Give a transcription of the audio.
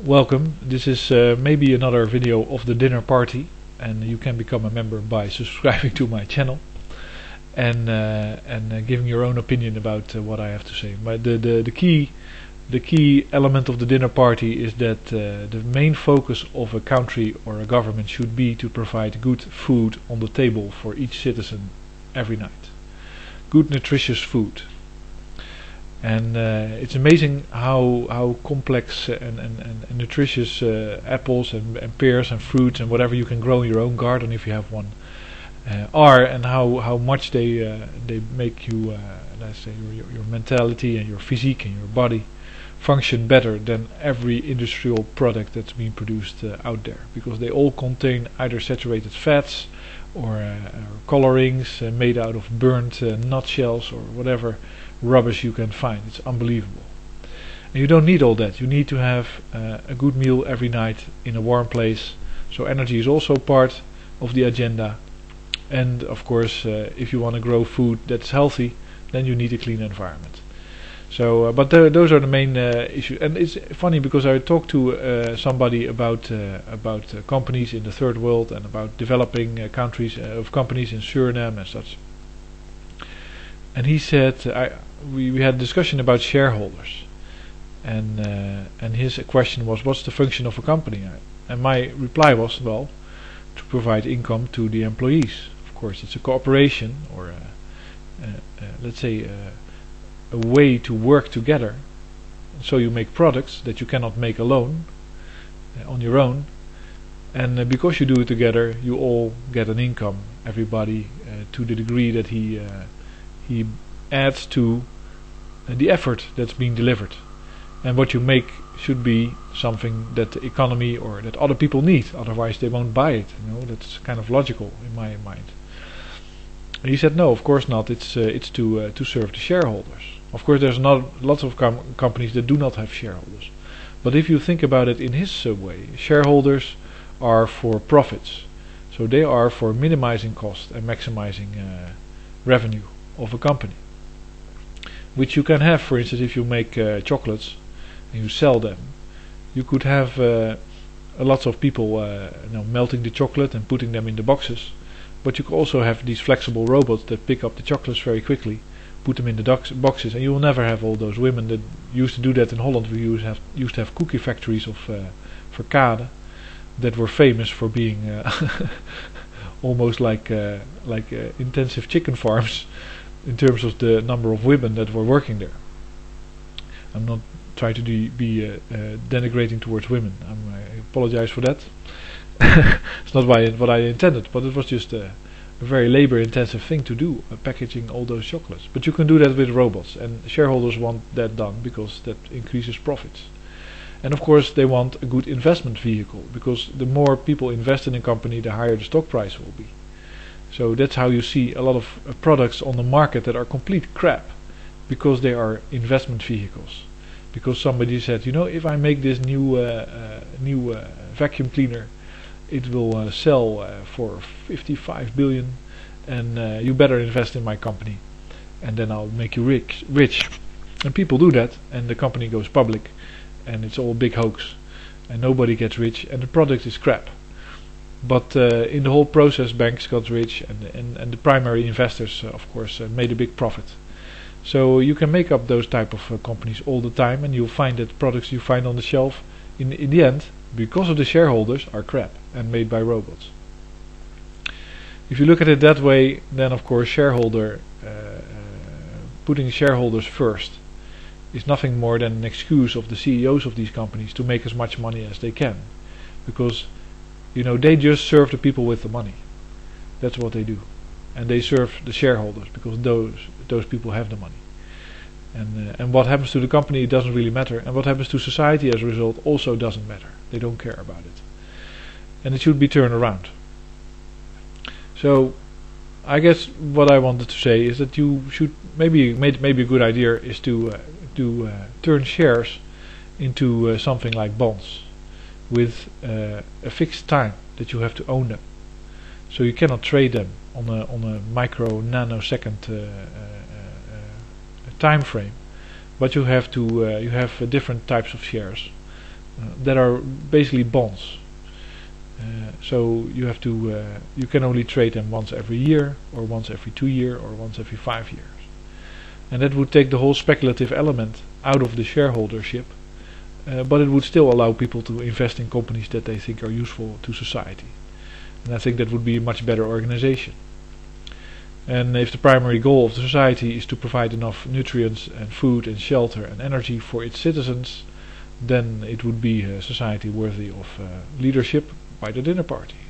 Welcome. This is maybe another video of the dinner party, and you can become a member by subscribing to my channel and giving your own opinion about what I have to say. But the key element of the dinner party is that the main focus of a country or a government should be to provide good food on the table for each citizen every night. Good nutritious food. And it's amazing how complex and nutritious apples and pears and fruits and whatever you can grow in your own garden if you have one are, and how much they make you, let's say, your mentality and your physique and your body function better than every industrial product that's being produced out there, because they all contain either saturated fats or colorings made out of burnt nutshells or whatever rubbish you can find. It's unbelievable. And you don't need all that. You need to have a good meal every night in a warm place. So energy is also part of the agenda. And of course, if you want to grow food that's healthy, then you need a clean environment. So, but those are the main issues. And it's funny because I talked to somebody about companies in the third world and about developing countries of companies in Suriname and such. And he said, we had a discussion about shareholders, and his question was, what's the function of a company? And my reply was, well, to provide income to the employees. Of course, it's a cooperation, or let's say a way to work together. So you make products that you cannot make alone, on your own, and because you do it together, you all get an income. Everybody, to the degree that he adds to the effort that's being delivered, and what you make should be something that the economy or that other people need, otherwise they won't buy it. That's kind of logical in my mind. And he said, no, of course not. It's to serve the shareholders. Of course, there's lots of companies that do not have shareholders, but if you think about it in his way, shareholders are for profits, so they are for minimizing cost and maximizing revenue of a company, which you can have. For instance, if you make chocolates and you sell them, you could have lots of people melting the chocolate and putting them in the boxes, but you could also have these flexible robots that pick up the chocolates very quickly, put them in the boxes, and you will never have all those women that used to do that in Holland. We used to have cookie factories of verkade that were famous for being almost like intensive chicken farms in terms of the number of women that were working there. I'm not trying to be denigrating towards women. I apologize for that. It's not what I intended, but it was just a very labor-intensive thing to do, packaging all those chocolates. But you can do that with robots, and shareholders want that done because that increases profits. And of course, they want a good investment vehicle, because the more people invest in a company, the higher the stock price will be. So that's how you see a lot of products on the market that are complete crap, because they are investment vehicles. Because somebody said, if I make this new vacuum cleaner, it will sell for 55 billion, and you better invest in my company, and then I'll make you rich. And people do that, and the company goes public, and it's all a big hoax, and nobody gets rich, and the product is crap. But in the whole process, banks got rich, and the primary investors, of course, made a big profit. So you can make up those type of companies all the time, and you'll find that products you find on the shelf, in the end, because of the shareholders, are crap and made by robots. If you look at it that way, then of course putting shareholders first is nothing more than an excuse of the CEOs of these companies to make as much money as they can, because they just serve the people with the money. That's what they do, and they serve the shareholders because those people have the money. And what happens to the company, it doesn't really matter, and what happens to society as a result also doesn't matter. They don't care about it, and it should be turned around. So I guess what I wanted to say is that you should maybe a good idea is to turn shares into something like bonds, with a fixed time that you have to own them. So you cannot trade them on a nanosecond time frame, but you have different types of shares that are basically bonds. So you can only trade them once every year, or once every 2 years, or once every 5 years. And that would take the whole speculative element out of the shareholdership, but it would still allow people to invest in companies that they think are useful to society. And I think that would be a much better organization. And if the primary goal of the society is to provide enough nutrients and food and shelter and energy for its citizens, then it would be a society worthy of leadership by the dinner party.